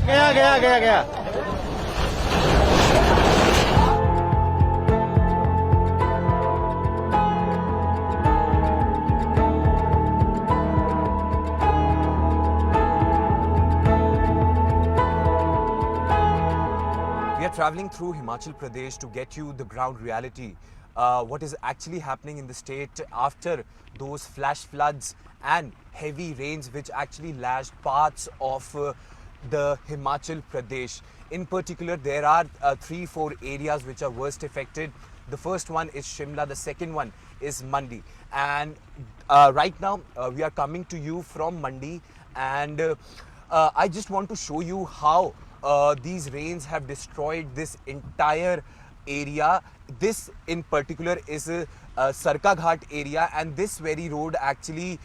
गया गया गया गया We are traveling through Himachal Pradesh to get you the ground reality. What is actually happening in the state after those flash floods and heavy rains which actually lashed parts of the Himachal Pradesh. In particular, there are 3-4 areas which are worst affected. The first one is Shimla, the second one is Mandi. And right now we are coming to you from Mandi, and I just want to show you how these rains have destroyed this entire area. This in particular is Sarkaghat area, and this very road actually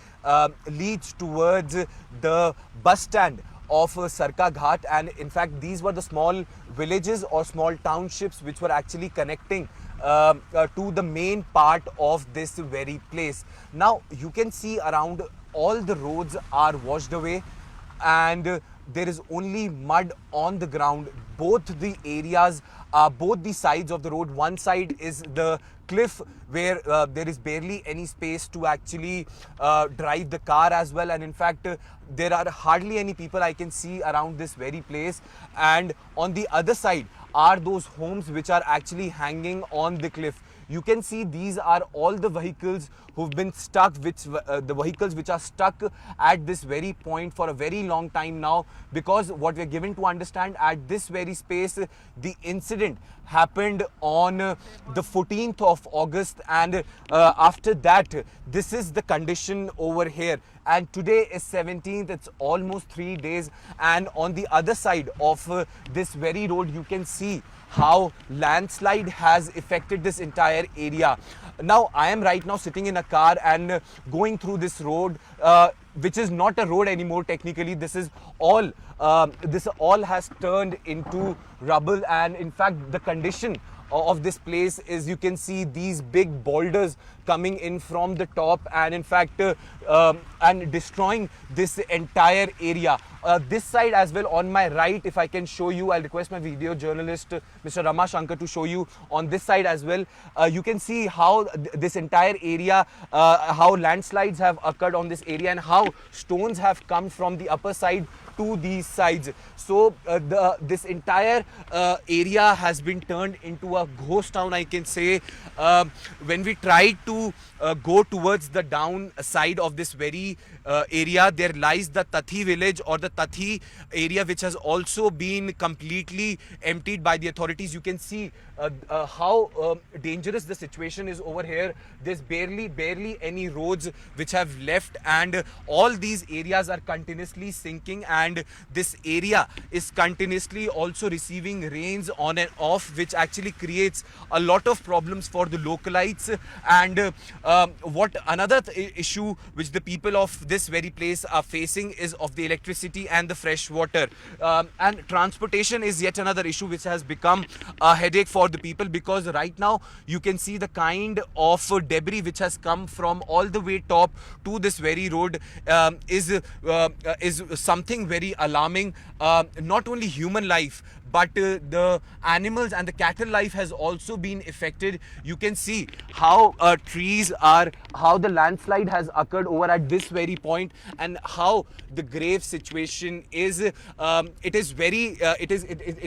leads towards the bus stand of Sarkaghat, and in fact these were the small villages or small townships which were actually connecting to the main part of this very place. Now you can see around all the roads are washed away, and there is only mud on the ground. Both the areas, both the sides of the road, one side is the cliff where there is barely any space to actually drive the car as well, and in fact there are hardly any people I can see around this very place. And on the other side are those homes which are actually hanging on the cliff. You can see these are all the vehicles who've been stuck, the vehicles which are stuck at this very point for a very long time now, because what we're given to understand at this very space, the incident happened on the 14th of August, and after that this is the condition over here. And today is 17th, it's almost 3 days, and on the other side of this very road you can see how landslide has affected this entire area. Now I am right now sitting in a car and going through this road, which is not a road anymore technically. This all has turned into rubble, and in fact the condition of this place is, you can see these big boulders coming in from the top, and in fact and destroying this entire area. This side as well on my right, if I can show you, I'll request my video journalist Mr. Rama Shankar to show you on this side as well. You can see how this entire area, how landslides have occurred on this area, and how stones have come from the upper side to these sides. So this entire area has been turned into a ghost town, I can say. When we tried to go towards the down side of this very area, there lies the Tathi village or the Tathi area, which has also been completely emptied by the authorities. You can see how dangerous the situation is over here. There's barely any roads which have left, and all these areas are continuously sinking, and this area is continuously also receiving rains on and off, which actually creates a lot of problems for the localites. And what another issue which the people of this very place are facing is of the electricity and the fresh water, and transportation is yet another issue which has become a headache for the people, because right now you can see the kind of debris which has come from all the way top to this very road is something very alarming. Not only human life, but the animals and the cattle life has also been affected. You can see how how the landslide has occurred over at this very point, and how the grave situation is. It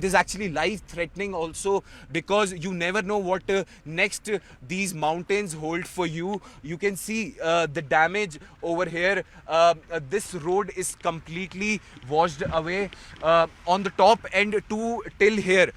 is actually life threatening also, because you never know what next these mountains hold for you. You can see the damage over here. This road is completely washed away on the top end till here.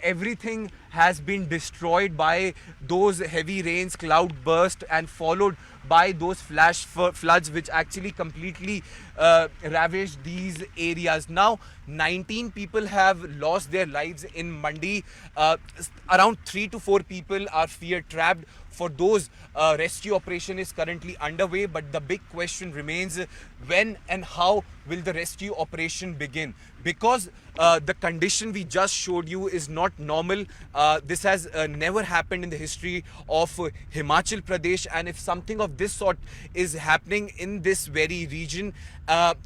Everything has been destroyed by those heavy rains, cloud burst, and followed by those flash floods which actually completely ravaged these areas. Now 19 people have lost their lives in Mandi. Around 3 to 4 people are fear trapped. for those, rescue operation is currently underway, but the big question remains, when and how will the rescue operation begin? Because the condition we just showed you is not normal. This has never happened in the history of Himachal Pradesh, and if something of this sort is happening in this very region,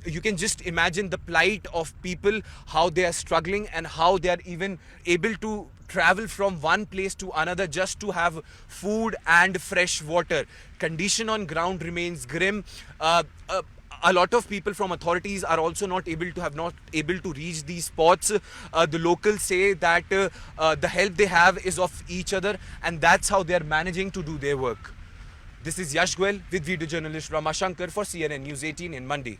you can just imagine the plight of people, how they are struggling and how they are even able to travel from one place to another just to have food and fresh water. Condition on ground remains grim. A lot of people from authorities are also not able to reach these spots. The locals say that the help they have is of each other, and that's how they are managing to do their work. This is Yash Goel with video journalist Rama Shankar for CNN News 18 in Mandi.